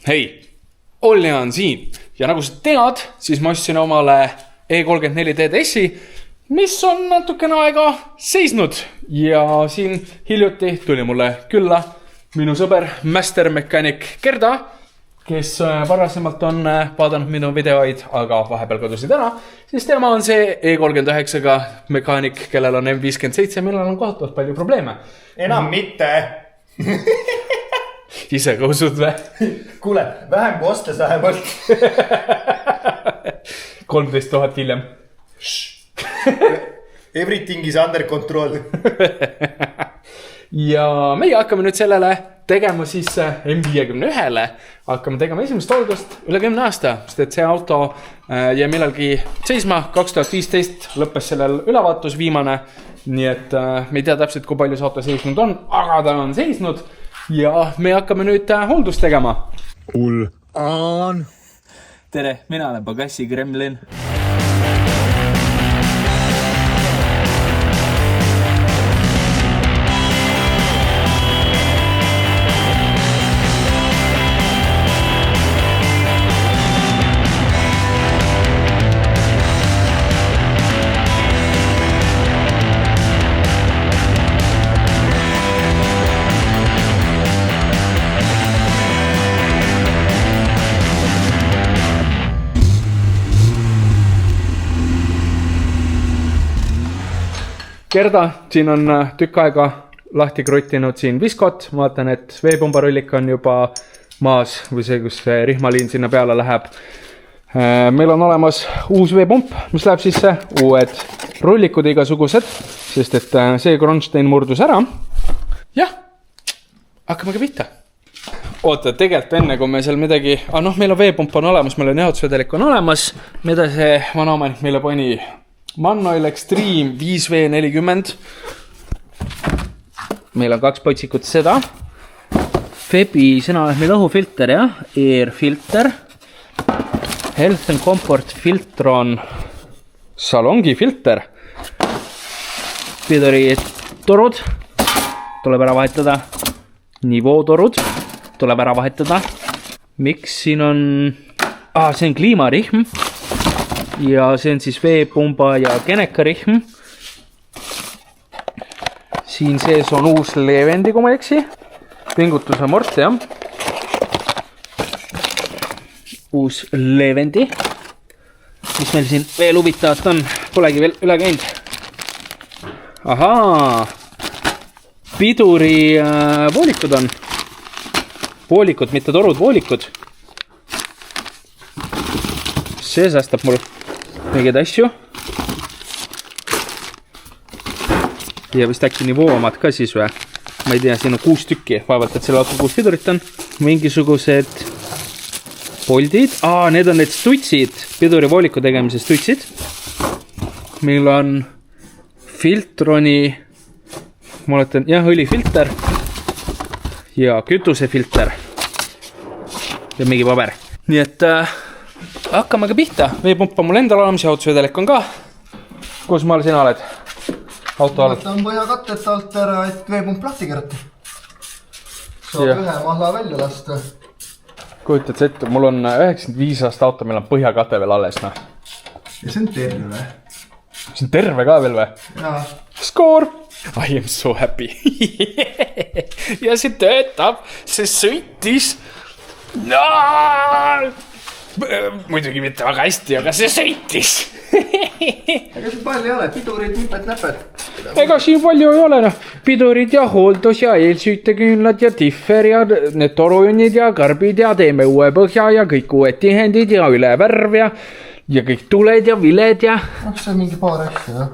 Hei, Olli on siin ja nagu sa tead, siis ma ostsin omale E34 DDS-i, mis on natukene aega seisnud ja siin hiljuti tuli mulle külla minu sõber Master Mechanic Gerda, kes varasemalt on vaadanud minu videoid, aga vahepeal kadusid ära, siis tema on see E39-ga mekaanik, kellel on M57, millel on kohatavalt palju probleeme. Enam mitte. Ise ka usud või? Kuule, vähem kui ostes vähemalt. 13 000 hiljem. Everything is under control. Ja meie hakkame nüüd sellele tegema siis M51-le. Hakkame tegema esimest hooldust üle 10 aasta, sest et see auto jäi millalgi seisma. 2015 lõppes sellel ülevaatus viimane. Nii et me ei tea täpselt, kui palju see auto seisnud on, aga ta on seisnud. Ja me hakkame nüüd hooldust tegema. Cool on. Tere, mina olen Pagassi Kremlin. Gerda, siin on tükk aega lahti kruttinud siin viskot. Ma vaatan, et veepumbarullik on juba maas või see, kus rihmaliin sinna peale läheb. Meil on olemas uus veepump, mis läheb sisse. Uued rullikud igasugused, sest et see kronstein murdus ära. Jah, hakkame ka pihta. Oota, tegelikult enne, kui me seal midagi... meil on veepump on olemas, meil on jahutusvedelik on olemas. Mida see vanaomanik meile pani... Mannoil Extreme 5V40. Meil on 2 potsikut seda. Febi sõnalehmi lõhufilter, jah. Air filter. Health and Comfort Filtron. Salongi filter. Piduri torud. Tuleb ära vahetada. Nivootorud. Tuleb ära vahetada. Miks siin on... see on kliimarihm. Ja see on siis veepumba ja genekarihm. Siin sees on uus leevendi, kui ma eksi. Pingutuse mort, jah. Uus leevendi. Mis meil siin veel huvitavat on? Polegi veel üle käinud. Ahaa. Piduri voolikud on. Voolikud, mitte torud, voolikud. See säästab mul mingeid asju. Ja vist äkki nivoo omad ka siis või? Ma ei tea, siin on 6 tükki. Vaevalt, et selle auto 6 pidurit on. Mingisugused poldid. Need on need stutsid. Piduri vooliku tegemise stutsid. Meil on Filtroni, ma oletan, jah, õlifilter. Ja kütusefilter. Ja mingi paber. Nii et... hakkame ka pihta. Veepump on mul endal olemas ja jahutusvedelik on ka. Kus maal sina oled? Auto oled? Võtan põhja kattet alt ära, et veepump lahti kerata. Saab ühe mahla välja lasta. Kujutad see ette, mul on 95 aasta auto, meil on põhjakate veel alles. No. Ja see on terve. See on terve ka veel või? Jaa. Score! I am so happy. Ja see töötab, see sõitis. Muidugi mitte väga hästi, aga see sõitis. Ega siin palju ei ole, pidurid, nipet, näpet. Ega siin palju ei ole, pidurid ja hooldus ja eelsüüteküünlad ja differ ja need torujunnid ja karbid ja teeme uue põhja ja kõik uued tihendid ja üle värv ja kõik tuled ja viled ja... see on mingi paar asja, jah.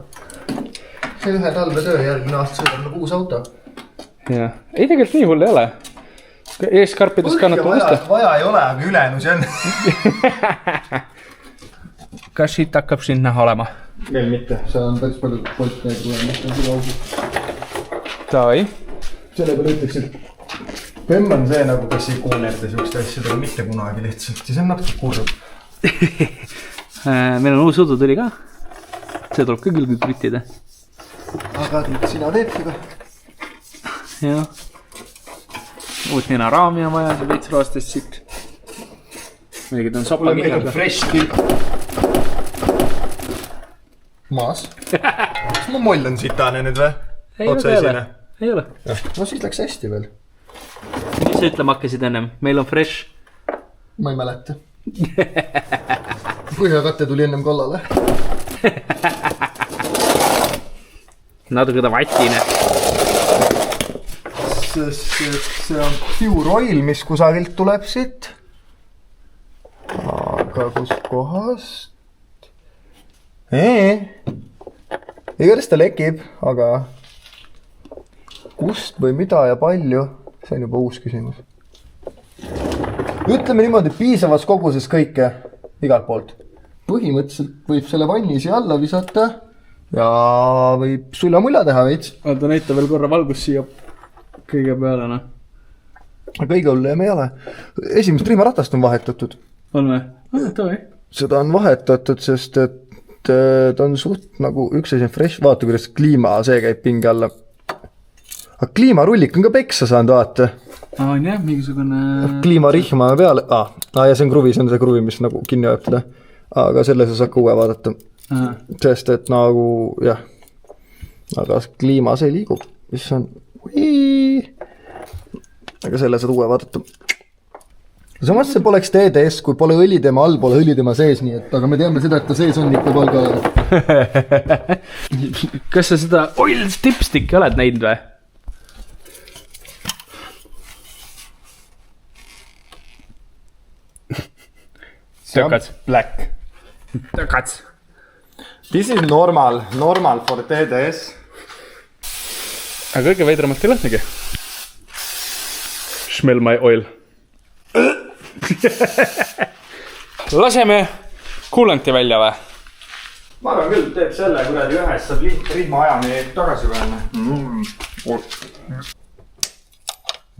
See ühe talve töö järgmine aasta sõidab nagu uus auto. Ja. Ei, tegelikult nii hull ei ole. Eeskarpides kannatub mõista. Vaja ei ole, aga ülenu see on. Kas siit hakkab siin näha olema? Veel mitte, see on päris palju poltneid tulemas. Tavai. Selle peale ütleks, et Pemm on see nagu, kes ei koonerde siukeste asjadega mitte kunagi lihtsalt. Ja see on natuke kurb. Meil on uus udutuli ka. See tuleb ka küll krüttida. Aga sina teed seda? Jah. Uut nina raami on vaja, see veits roostest siit. muidugi ta on Kuule, meil on sopakirjaga. fresh kõik. Maas. Kas ma mollan sitane nüüd või? Otsa esine. Ei ole. No siis läks hästi veel. Mis sa ütlema hakkasid ennem? Meil on fresh. Ma ei mäleta. Põhjakatte tuli ennem kallale. Natuke ta vatine. See on pure oil, mis kusagilt tuleb siit. Aga kus kohast? Igatahes ta lekib, aga kust või mida ja palju, see on juba uus küsimus. Ütleme niimoodi piisavas koguses kõike igalt poolt. Põhimõtteliselt võib selle vanni siia alla visata ja võib sulja-mulja teha veits. Oota, näita veel korra valgus siia kõige peale, noh. Kõige hullem ei ole. Esimest rihmaratast on vahetatud. On või? Tõi. Seda on vahetatud, sest et ta on suht nagu üks asi on fresh. Vaata, kuidas kliima, see käib pingi alla. Aga kliimarullik on ka peksa saanud, vaata. On jah, mingisugune... Kliimarihma peale. Ja see on kruvi, see on see kruvi, mis nagu kinni hoiab teda. Aga selles saab ka uue vaadata. Sest et nagu, jah. Aga kliima see liigub. Mis on... Aga selle saad uue vaadata. Samas see poleks TDS, kui pole õlitema all, pole õlitema sees, nii et, aga me teame seda, et ta sees on ikka palga. Kas sa seda oil dipsticki oled näinud või? Tökats. Black. Tökats. This is normal for TDS. Aga kõige veidramalt ei lähtnegi. Smell my oil. Laseme kuulanti välja või? Ma arvan küll, teeb selle kuradi ühes, saab rihma ajani tagasi panna.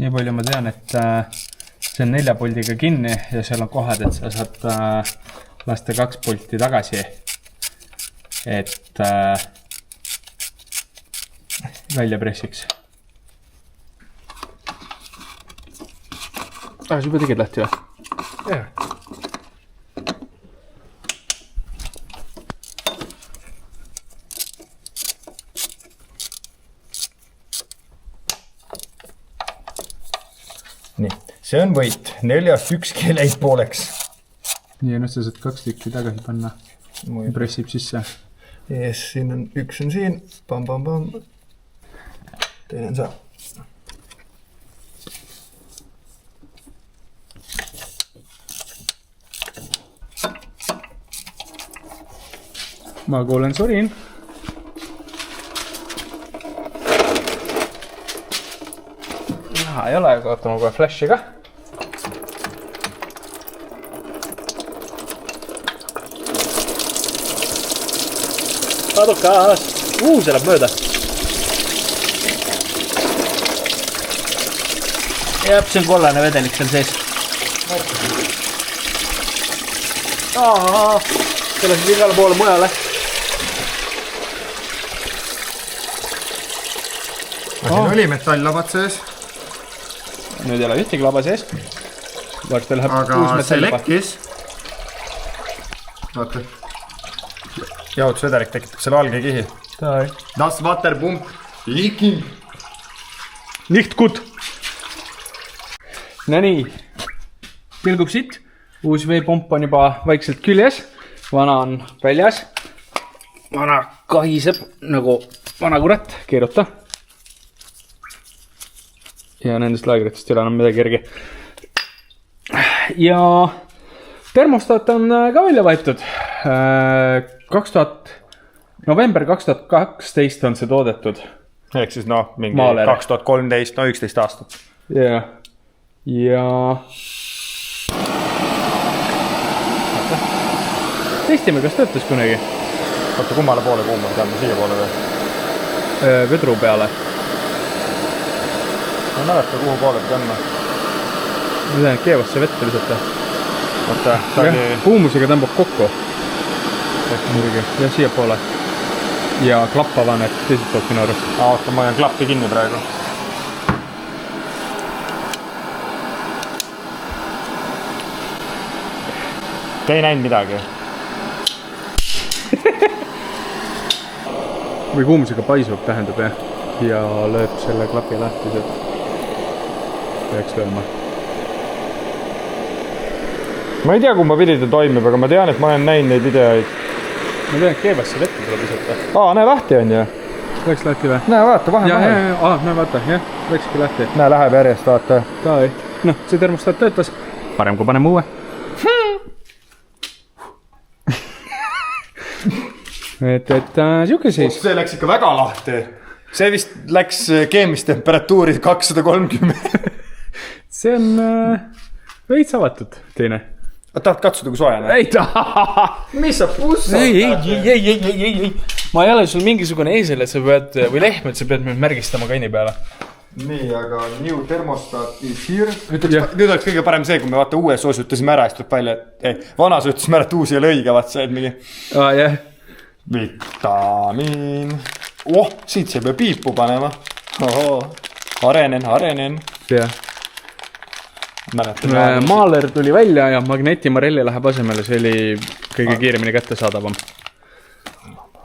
Nii palju ma tean, et see on 4 puldiga kinni ja seal on kohad, et sa saad lasta 2 pulti tagasi. Et välja pressiks. Sa juba tegid lahti või? Jah. Nii, see on võit. 4-st 1 keeleid pooleks. Nii, nüüd sa saad 2 tükki tagasi panna. Pressib sisse. Yes, siin on, üks on siin. Pam, pam, pam. Teine on see. Ma kuulen surin. Ei ole, aga ootame kohe flashi ka. Adukas! See läheb mööda. Jep, see on kollane vedelik seal sees. See läks igale poole mujale. Siin oli metalllabad sees. Nüüd ei ole ühtegi laba sees. Varsti läheb aga uus see metallaba. lekkis. Vaata. Jahutusvedelik tekitab selle algekihi. Das Wasserpump leaking. Nicht gut. No nii. Pilgub siit. Uus veepump on juba vaikselt küljes. Vana on väljas. Vana kahiseb nagu vana kurat. Keeruta. Ja nendest laagritest ei ole enam midagi järgi. Ja termostaat on ka välja võetud. November 2012 on see toodetud. Ehk siis mingi Maaler. 2013, 11 aastat. Ja testime, kas töötas kunagi. Oota, kummale poole kuuma, teame siia poole või? Vedru peale. Ma mäleta, kuhu poole peab andma. Ma tean, et keevasse vette lisata. Oota, ta oli... Kuumusega tõmbab kokku. Ja siia poole. Ja klappava need teiselt poolt minu arust. Oota, ma jään klappi kinni praegu. Te ei näinud midagi. või kuumsega paisub, tähendab jah. Ja lööb selle klapi lahti, et peaks lööma. Ma ei tea, kui ma pidi ta toimib, aga ma tean, et ma olen näinud neid videoid. Ma tean, et keebasse vette tuleb isata. Näe, lahti on ju. Läks lahti või? Näe, vaata, vahe. Näe, vaata, jah, läkski lahti. Näe, läheb järjest, vaata. Noh, see termostaat töötas. Parem, kui paneme uue. Siuke siis. See läks ikka väga lahti. See vist läks keemistemperatuuri 230. See on veits avatud, teine. Tahad katsuda, kui soojana? Ei taha! mis sa pussad? Ei. Ma ei ole sul mingisugune eesel, et sa pead, või lehm, et sa pead mind märgistama kanni peale. Nii, aga new thermostat is here. Nüüd oleks kõige parem see, kui me vaata uue soosjutasime ära, siis tuleb palju, et vana soosjutasime ära, et uus ei ole õige, vaat see, et mingi jah. Vitamiin. Siit see peab piipu panema. Arenen. Jah. Maaler tuli välja ja magnetimarelli läheb asemele, see oli kõige kiiremini kättesaadavam.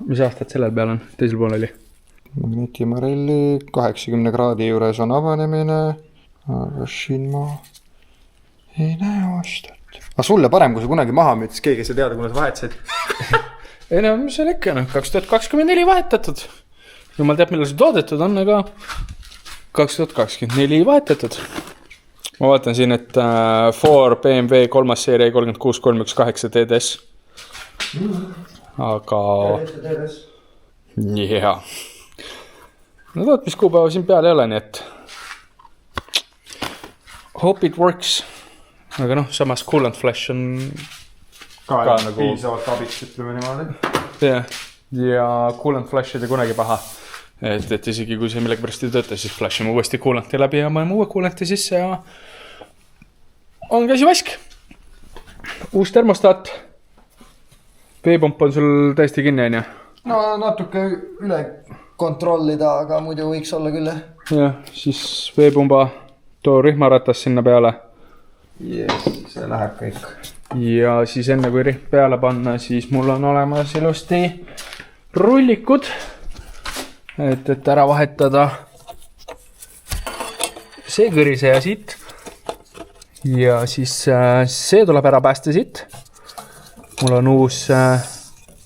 Mis aastad sellel peal on? Teisel pool oli? Magnetimarelli 80 kraadi juures on avanemine, aga siin ma ei näe aastat. Aga sulle parem, kui sa kunagi maha müüd, siis keegi ei saa teada, kuna sa vahetasid. Ei no, mis on ikka, 2024 vahetatud. Jumal teab, millal see toodetud on, aga 2024 vahetatud. Ma vaatan siin, et Ford BMW 3. seeria 36318 TDS. Aga... Jaa. No tootmiskuupäeva siin peal ei ole, nii et... Hope it works. Aga samas coolant flash on... Ka nagu... piisavalt abiks, ütleme niimoodi. Ja coolant flash ei kunagi paha. Et isegi kui see millegi pärast ei tööta, siis flashime uuesti coolanti läbi ja paneme uue coolanti sisse ja... On käsi vask. Uus termostaat. Veepump on sul täiesti kinni, on ju? No natuke üle kontrollida, aga muidu võiks olla küll, jah. Jah, siis veepumba too rihmaratas sinna peale. Yes, see läheb kõik. Ja siis enne kui rihm peale panna, siis mul on olemas ilusti rullikud. Et ära vahetada see kõriseja siit. Ja siis see tuleb ära päästa siit. Mul on uus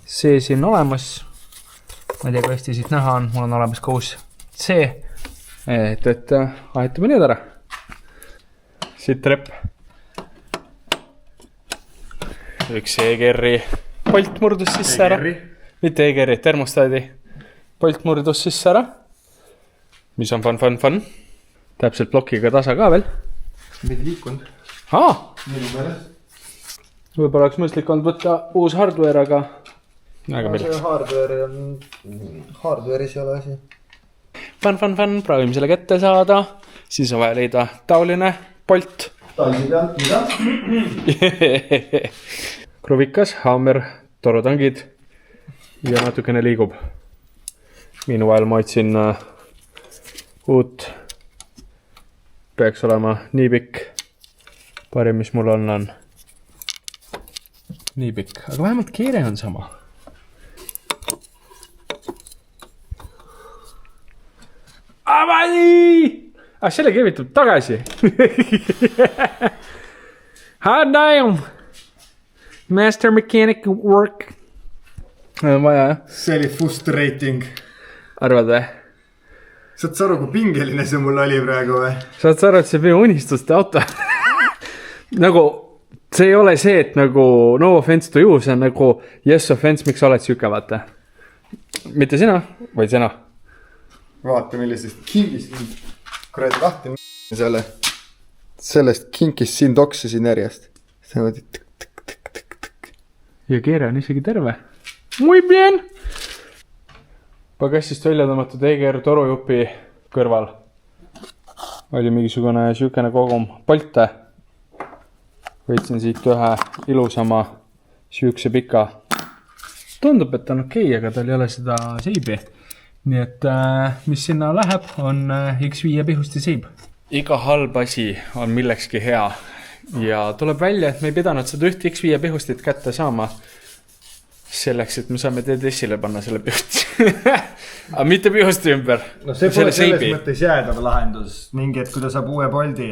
see siin olemas. Ma ei tea, kui hästi siit näha on. Mul on olemas ka uus see. Et ahetame need ära. Siit trepp. Üks EGR-i polt murdus sisse ära. Mitte EGR-i, termostaadi. Polt murdus sisse ära. Mis on fun. Täpselt plokiga tasa ka veel. Midi liikunud. Minu meelest. Võib-olla oleks mõistlik olnud võtta uus hardware, aga see hardware'is ei ole asi. Fun, proovime selle kätte saada. Siis on vaja leida taoline polt. Talsi pealt, mida? Kruvikas, hammer, torutangid ja natukene liigub. Minu ajal ma otsin uut. Peaks olema nii pikk. Parim, mis mul on nii pikk. Aga vähemalt keere on sama. Avali! Selle keevitab tagasi. Hot damn! Master mechanic work. On vaja, jah? See oli frustrating. Arvad või? Saad sa aru, kui pingeline see mul oli praegu või? Saad sa aru, et see on unistuste auto? Nagu, see ei ole see, et nagu no offense to you, see on nagu yes offense, miks sa oled süke, vaata. Mitte sina, vaid sina. Vaata, millisest kingist kuradi lahti selle. Sellest kingist siin toksisin järjest. Ja keere on isegi terve. Muy bien! Pagassist välja tõmmatud EGR torujupi kõrval oli mingisugune sükene kogum polte. Võitsin siit ühe ilusama süükse pika. Tundub, et on okei, aga tal ei ole seda seibi. Nii et mis sinna läheb, on X5 pihusti seib. Iga halb asi on millekski hea. ja tuleb välja, et me ei pidanud seda üht X5 pihustit kätte saama selleks, et me saame TDS-ile panna selle pihusti. Aga mitte pihusti ümber. No see pole selles mõttes jäädav lahendus. Mingi, et kui ta saab uue poldi,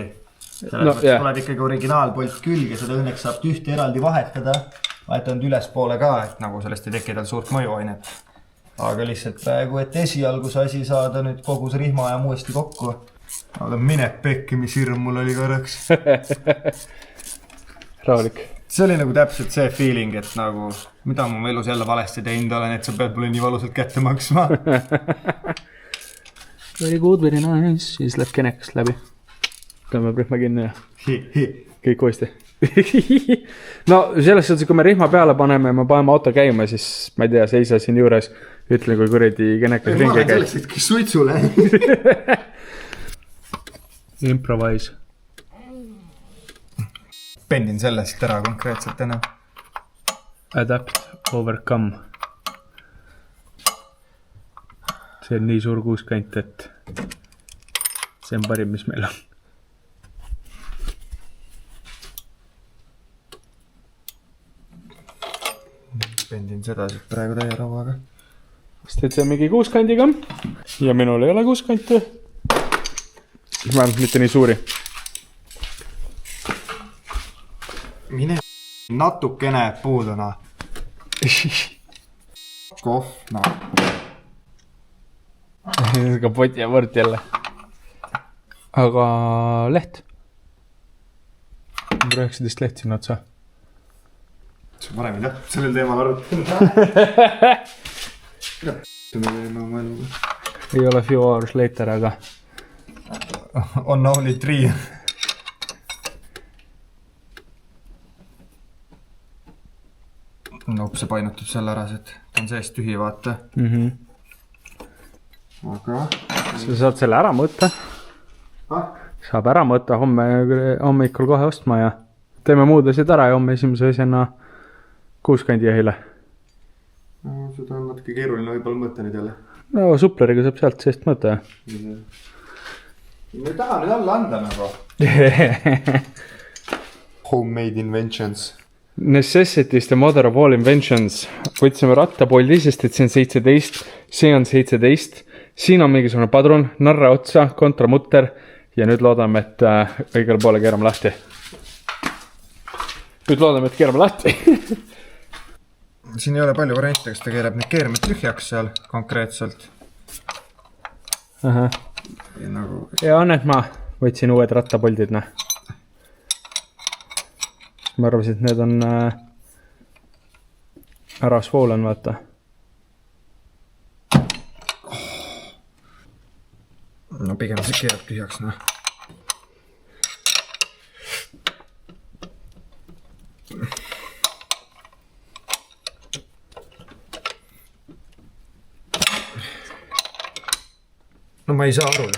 selles tuleb ikkagi originaalpolt külge, seda õnneks saab tühti eraldi vahetada. Vahetanud üles poole ka, et nagu sellest ei teki tal suurt mõjuainet. Aga lihtsalt praegu, et esialgu see asi saada nüüd kogu see rihma ja uuesti kokku. Aga mine pekki, mis hirm mul oli korraks. Rahulik. See oli nagu täpselt see feeling, et nagu, mida ma elus jälle valesti teinud olen, et sa pead mulle nii valusalt kätte maksma. Very good, very nice. Siis läheb kenekast läbi. Tõmbab rihma kinni ja kõik uuesti. No selles suhtes, kui me rihma peale paneme ja me paneme auto käima, siis ma ei tea, seisa siin juures, ütlen, kui kuradi kenekas ringi käib. Ma olen selleks, et suitsule. Improvise. Pendin sellest ära konkreetselt enam. Adapt, overcome. See on nii suur kuuskant, et see on parim, mis meil on. Pendin seda siit praegu täie rauaga. Sest et see on mingi kuuskandiga ja minul ei ole kuuskante. Vähemalt mitte nii suuri. Mine natukene puuduna. Kohv, no. Kapott ja võrd jälle. Aga leht. 19 leht siin otsa. See on varem ei tahtnud sellel teemal arutanud. Ei ole few hours later, aga on only 3. No, see painutub selle ära, et ta on seest tühi, vaata. Aga sa saad selle ära mõõta. Saab ära mõõta hommikul kohe ostma ja teeme muud asjad ära ja homme esimese asjana kuuskandi jahile. No, seda on natuke keeruline võib-olla mõõta nüüd jälle. No supleriga saab sealt seest mõõta. Me ei taha nüüd alla anda nagu. Homemade inventions. Necessity is the mother of all inventions. Võtsime rattapoldi, sest et see on 17, see on 17, siin on mingisugune padrun, narra otsa, kontramutter ja nüüd loodame, et õigele poole keerame lahti. Nüüd loodame, et keerame lahti. Siin ei ole palju variante, kas ta keerab need keerame tühjaks seal konkreetselt. Aha. Ja on, et ma võtsin uued rattapoldid. Ma arvasin, et need on ära svoolen, vaata. No pigem see keerab tühjaks, noh. No ma ei saa aru.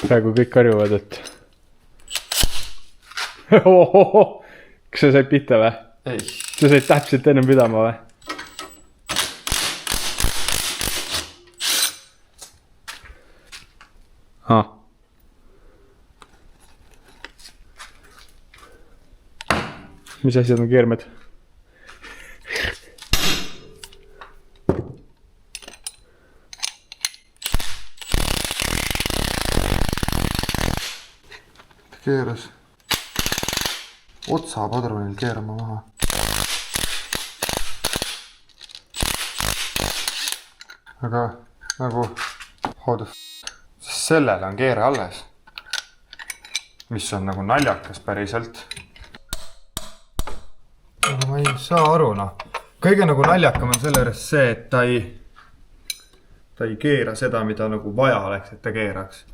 Praegu kõik karjuvad, et kas sa said pihta või? Ei. Sa said täpselt ennem pidama või? Mis asjad on keermed? Keeras. Otsa padrunil keerama maha. Aga nagu sellele on keere alles, mis on nagu naljakas päriselt. Aga ma ei saa aru, noh. Kõige nagu naljakam on selle juures see, et ta ei keera seda, mida nagu vaja oleks, et ta keeraks.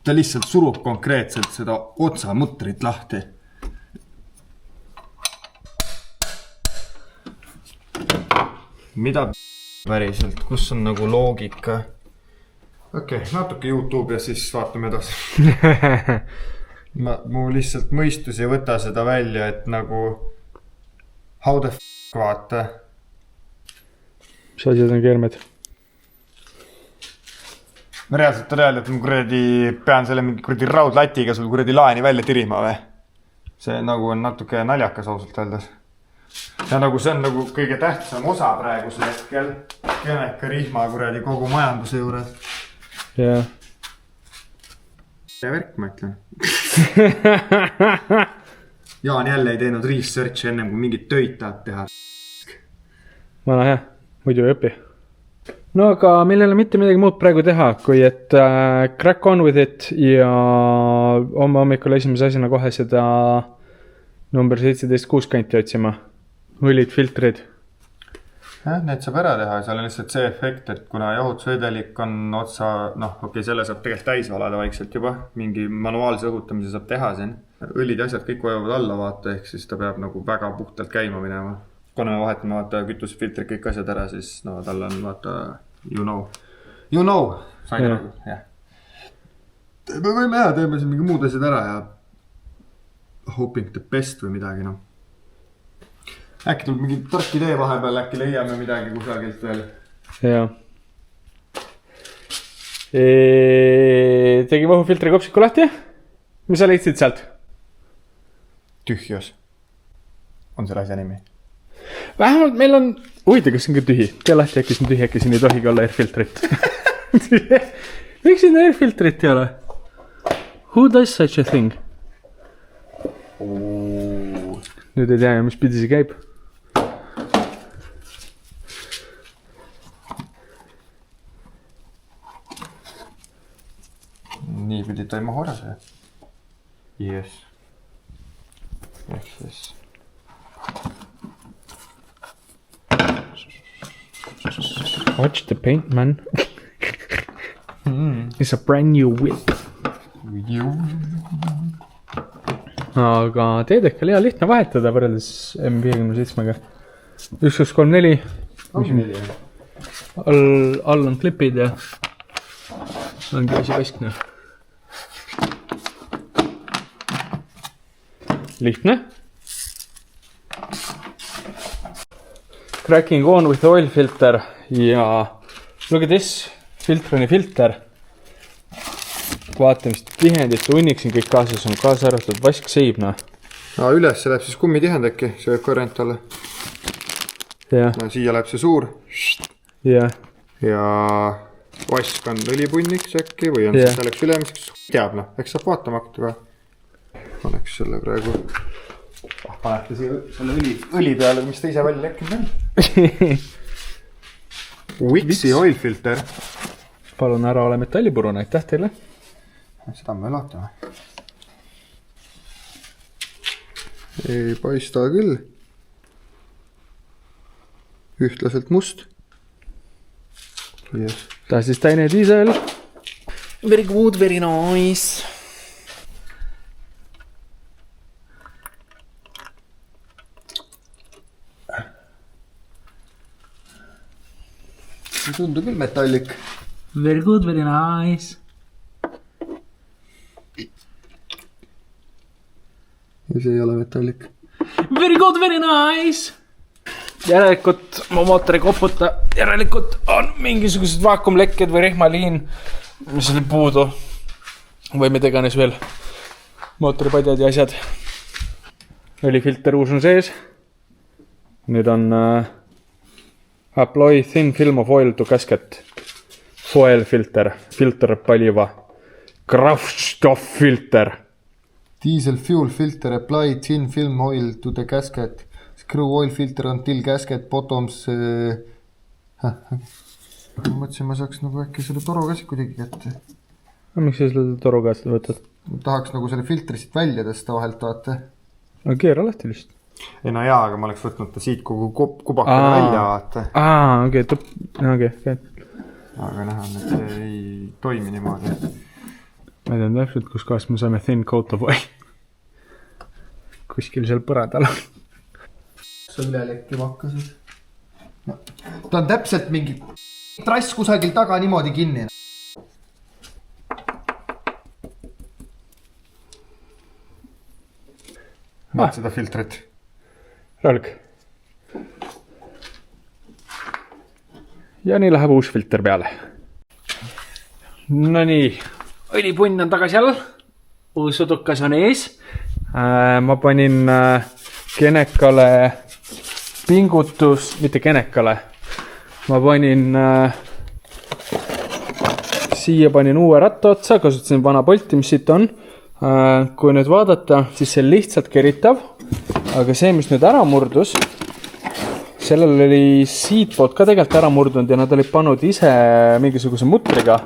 Ta lihtsalt surub konkreetselt seda otsamutrit lahti. Mida päriselt? Kus on nagu loogika? Okei, natuke YouTube ja siis vaatame edasi. Mu lihtsalt mõistus ei võta seda välja, et nagu how the f*** vaata. Mis asjad on keermed? Ma reaalselt on öelda, et ma kuradi pean selle mingi kuradi raudlatiga sul kuradi laeni välja tirima või? See nagu on natuke naljakas ausalt öeldes. Ja nagu see on nagu kõige tähtsam osa praegusel hetkel. Geneka rihma kuradi kogu majanduse juures. Jah. Ja värk, ma ütlen. Jaan jälle ei teinud researchi ennem, kui mingit töid tahab teha. Vana hea, muidu ei õpi. No aga meil ei ole mitte midagi muud praegu teha, kui et crack on with it ja hommikul esimese asjana kohe seda number 17.6 kanti otsima. Õlid, filtrid. Need saab ära teha, seal on lihtsalt see efekt, et kuna jahutusvedelik on otsa, selle saab tegelikult täis valada vaikselt juba, mingi manuaalse õhutamise saab teha siin. Õlid ja asjad kõik vajuvad alla vaata, ehk siis ta peab nagu väga puhtalt käima minema. Kuna me vahetame vaata kütusefiltrid kõik asjad ära, siis tal on vaata you know, sain nagu, jah. Me võime teeme siin mingi muud asjad ära ja hoping the best või midagi, Äkki tuleb mingi tark idee vahepeal, äkki leiame midagi kusagilt veel. Jaa. Tegi võhufiltri kopsiku lahti? Mis sa leidsid sealt? Tühjus. On selle asja nimi? Vähemalt meil on... Huvita, kas see on ka tühi? Tee lahti, äkki siin tühi, äkki siin ei tohigi olla airfiltrit. Miks siin airfiltrit ei ole? Who does such a thing? Nüüd ei tea, mis pidi see käib. Nii pidi toima horas, jah? Yes. Yes. Watch the paint, man. It's a brand new whip. Aga teedekal hea lihtne vahetada võrreldes M57-ga. 1.2.3.4. All on klipid ja ongi asi kaskne. Lihtne. Cracking on with oil filter ja look at this, filtroni filter. Vaatamist tihendit, unniksin kõik kaasas on kaasa arvatud vaskseib, Üles see läheb siis kummitihend äkki, see võib korjent olla. Ja. Siia läheb see suur. Ja. Ja vask on õlipunniks äkki või on see selleks ülemiseks. Teab, eks saab vaatama hakata ka. Paneks selle praegu. Panete selle õli peale, mis ta ise välja lekkinud on. Wixi oil filter. Palun ära ole metallipuruna, aitäh teile. Seda me laatame. Ei paista küll. Ühtlaselt must. Yes. Das ist deine Diesel. Very good, very nice. See tundub küll metallik. Very good, very nice. Ja see ei ole metallik. Very good, very nice. Järelikult ma mootori koputa. Järelikult on mingisugused vaakumlekked või rehmaliin, mis oli puudu. Või mida iganes veel. Mootoripadjad ja asjad. Õlifilter uus on sees. Nüüd on apply thin film of oil to gasket. Foil filter. Filter paliva. Kraftstoff filter. Diesel fuel filter apply thin film oil to the gasket. Screw oil filter until gasket bottoms. Ma mõtlesin, ma saaks nagu äkki selle toru ka kuidagi kätte. Miks sa selle toru käest võtad? Tahaks nagu selle filtri siit välja tõsta vahelt vaata. No keera lahti lihtsalt. Ei no jaa, aga ma oleks võtnud ta siit kogu kubakale välja vaata. Okei. Aga näha, et see ei toimi niimoodi. Ma tean täpselt, kus kohas me saame thin coat of oil. Kuskil seal põradal. See ülelekki makkasid. No, ta on täpselt mingi trass kusagil taga niimoodi kinni. Näed seda filtrit? Ralk. ja nii läheb uus filter peale. Nonii, õlipunn on tagasi all. Uus sudukas on ees. Ma panin Genekale pingutus, mitte Genekale. Ma panin siia panin uue ratta otsa, kasutasin vana polti, mis siit on. Kui nüüd vaadata, siis see lihtsalt keritav, aga see, mis nüüd ära murdus, sellel oli siitpoolt ka tegelikult ära murdunud ja nad olid pannud ise mingisuguse mutriga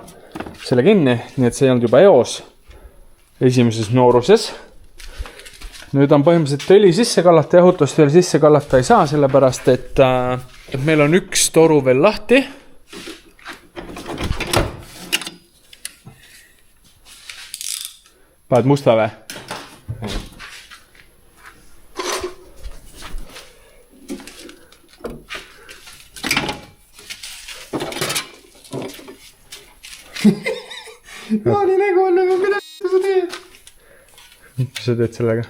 selle kinni, nii et see ei olnud juba eos esimeses nooruses. Nüüd on põhimõtteliselt õli sisse kallata, jahutust veel sisse kallata ei saa, sellepärast et meil on üks toru veel lahti. Paned musta või? Jaani nägu on nagu, mida sa teed? Mis sa teed sellega?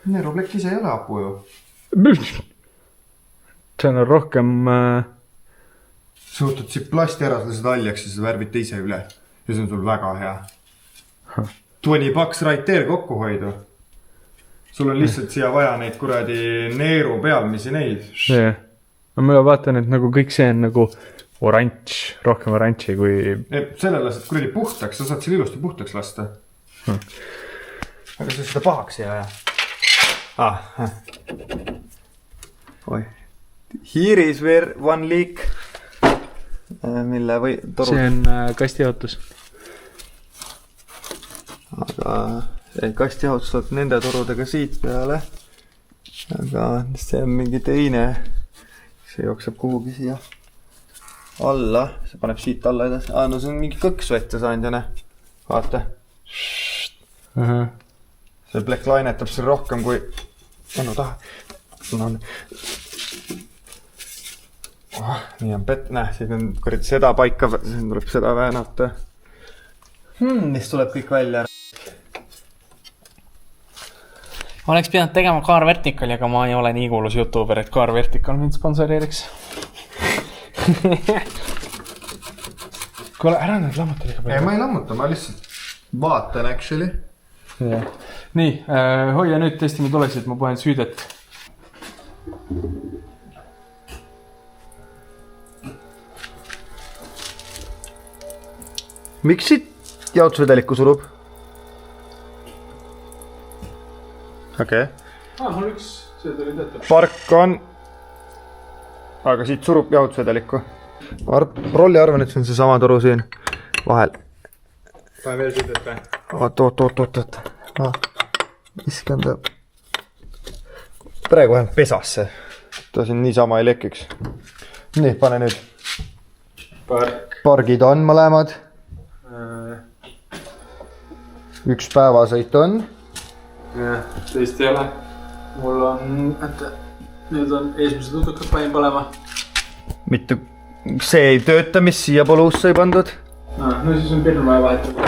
Neeruplekk ise ei ole apu ju. See on rohkem... Sa võtad siit plasti ära, seda haljaks ja sa värvite ise üle. Ja see on sul väga hea. 20 bucks right there kokkuhoidu. Sul on lihtsalt siia vaja neid kuradi neeru pealmisi neid. Yeah. Ma vaatan, et nagu kõik see on nagu oranž, rohkem oranži kui... Selle lased kuradi puhtaks, sa saad selle ilusti puhtaks lasta. Aga sa seda pahaks ei aja. Oi. Here is where one leak. Mille või toru... See on kastijaotus. Aga kastijaotus saab nende torudega siit peale. Aga see on mingi teine. See jookseb kuhugi siia alla. See paneb siit alla edasi. No see on mingi kõksvette saanud, jane. Vaata. See plekk lainetab siin rohkem kui... Annu taha. Nii on pett. Siin on kuradi seda paika. Siin tuleb seda väänata. Mis tuleb kõik välja. Oleks pidanud tegema Car Verticali, aga ma ei ole nii kuulus YouTuber, et Car Vertical mind sponsorieriks. Kuule, ära nüüd lammuta liiga palju. Ei, ma ei lammuta, ma lihtsalt vaatan actually. Ja. Nii, hoia nüüd testime tulesid, ma panen süüdet. Miks siit jaotusvedelikku surub? Okei. Mul üks, see tuli töötab. Park on. Aga siit surub jahutusvedelikku. Rolli arvan, et see on see sama toru siin vahel. Panen veel süüdet või? Oot. Viskan ta. Praegu vähemalt pesasse. Ta siin niisama ei lekiks. Nii, pane nüüd. Pargid on mõlemad. Üks päevasõit on. Jah, teist ei ole. Mul on, nüüd on esimesed udukad panin palema. Mitte, see ei tööta, mis siia pole uus sai pandud. No siis on pirn vaja vahetada.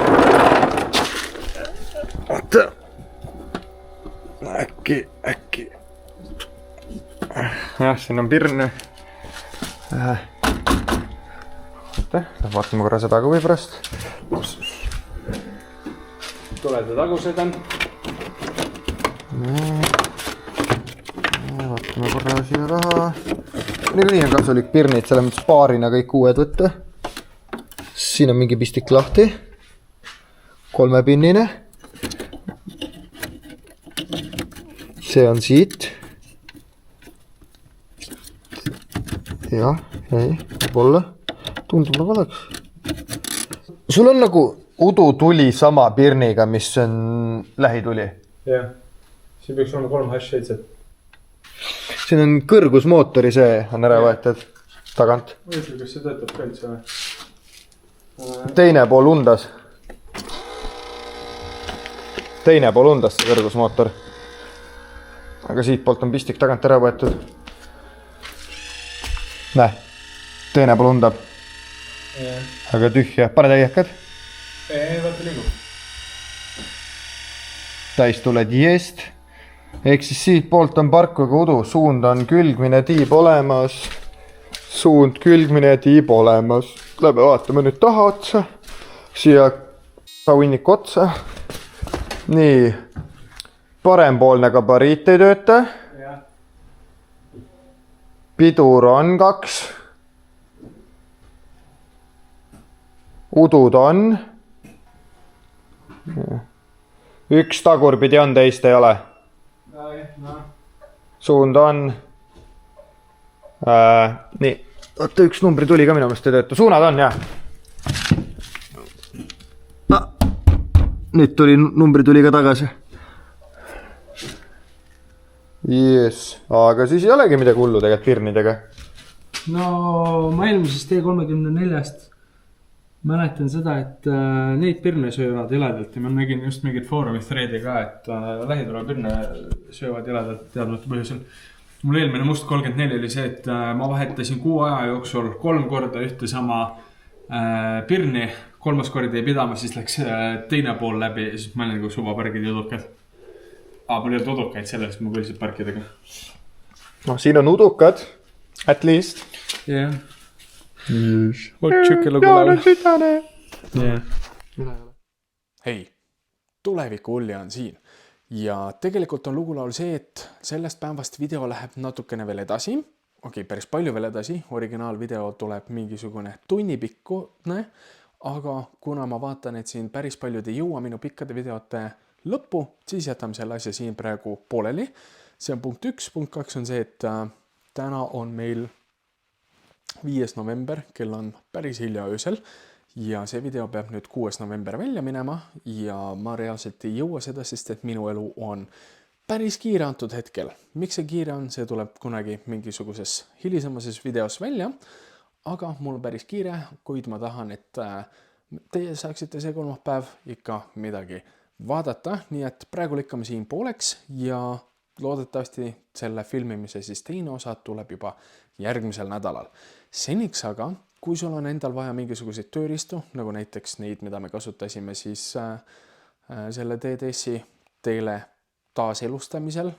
Oota. Äkki. Jah, siin on pirn. Oota, vaatame korra seda ka või pärast. Tulede tagused on. Vaatame korra siia raha. Nii on kasulik pirnid, selle mõttes paarina kõik uued võtta. Siin on mingi pistik lahti. 3-pinnine. See on siit. Jah, ei, võib-olla. Tundub nagu oleks. Sul on nagu udu tuli sama pirniga, mis on lähituli. Jah, siin peaks olema 3H7. Siin on kõrgusmootori, see on ära võetud tagant. Võitle, kas see töötab ka üldse või? Teine pool undas. Teine pool undas see kõrgusmootor. Aga siit poolt on pistik tagant ära võetud. Näe, teine pool undab. Aga tühja. Pane täiekad. Ei, vaata liigub. Täis tuled jeest. Ehk siis siit poolt on parkuga udu. Suund on külgmine tiib olemas. suund, külgmine ja tiib olemas. Lähme vaatame nüüd taha otsa. Siia hunniku otsa. Nii. Parempoolne gabariit ei tööta. Pidur on 2. Udud on. Üks tagurpidi on, teist ei ole. Suund on. Nii. Oota, üks numbri tuli ka minu meelest ei tööta. Suunad on, jah. Nüüd numbri tuli ka tagasi. Yes. Aga siis ei olegi midagi hullu tegelikult pirnidega. No ma eelmisest T34-st mäletan seda, et neid pirne söövad eladalt ja ma nägin just mingit foorumi threadi ka, et lähitule pirne söövad eladalt teadmata põhjusel. Mul eelmine Must 34 oli see, et ma vahetasin 6 aja jooksul 3 korda ühte sama pirni, 3. kord jäi pidama, siis läks teine pool läbi ja siis ma olin nagu suvapargid ja udukad. Mul ei olnud udukaid selles, ma võlisid parkidega. No siin on udukad, at least. Jah. Siuke lugu laul. Hei, tulevikuulja on siin. Ja tegelikult on lugulaul see, et sellest päevast video läheb natukene veel edasi. Okei, päris palju veel edasi. Originaalvideo tuleb mingisugune tunnipikkune. Aga kuna ma vaatan, et siin päris paljud ei jõua minu pikkade videote lõppu, siis jätame selle asja siin praegu pooleli. See on punkt 1. Punkt 2 on see, et täna on meil 5. november, kell on päris hilja öösel ja see video peab nüüd 6. november välja minema ja ma reaalselt ei jõua seda, sest et minu elu on päris kiire antud hetkel. Miks see kiire on? See tuleb kunagi mingisuguses hilisemases videos välja, aga mul on päris kiire, kuid ma tahan, et teie saaksite see kolmapäev ikka midagi vaadata, nii et praegu lükkame siin pooleks ja loodetavasti selle filmimise siis teine osa tuleb juba järgmisel nädalal. Seniks aga, kui sul on endal vaja mingisuguseid tööriistu, nagu näiteks neid, mida me kasutasime siis selle DDS-i teile taaselustamisel,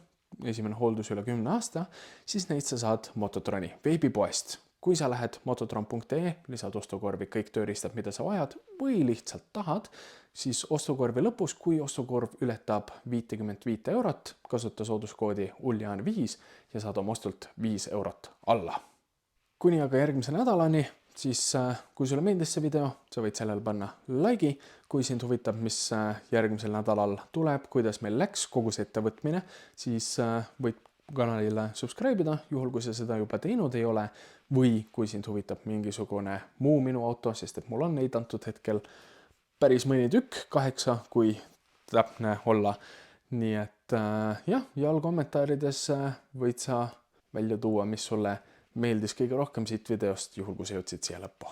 esimene hooldus üle 10 aasta, siis neid sa saad Mototroni veebipoest. Kui sa lähed mototron.ee, lisad ostukorvi kõik tööriistad, mida sa vajad või lihtsalt tahad, siis ostukorvi lõpus, kui ostukorv ületab 55 €, kasuta sooduskoodi ULJAN5 ja saad oma ostult 5 € alla. Kuni aga järgmise nädalani, siis kui sulle meeldis see video, sa võid sellele panna like'i. Kui sind huvitab, mis järgmisel nädalal tuleb, kuidas meil läks kogu see ettevõtmine, siis võid kanalile subscribe ida, juhul kui sa seda juba teinud ei ole, või kui sind huvitab mingisugune muu minu auto, sest et mul on neid antud hetkel päris mõni tükk, 8, kui täpne olla. Nii et jah, ja all kommentaarides võid sa välja tuua, mis sulle meeldis kõige rohkem siit videost, juhul kui sa jõudsid siia lõppu.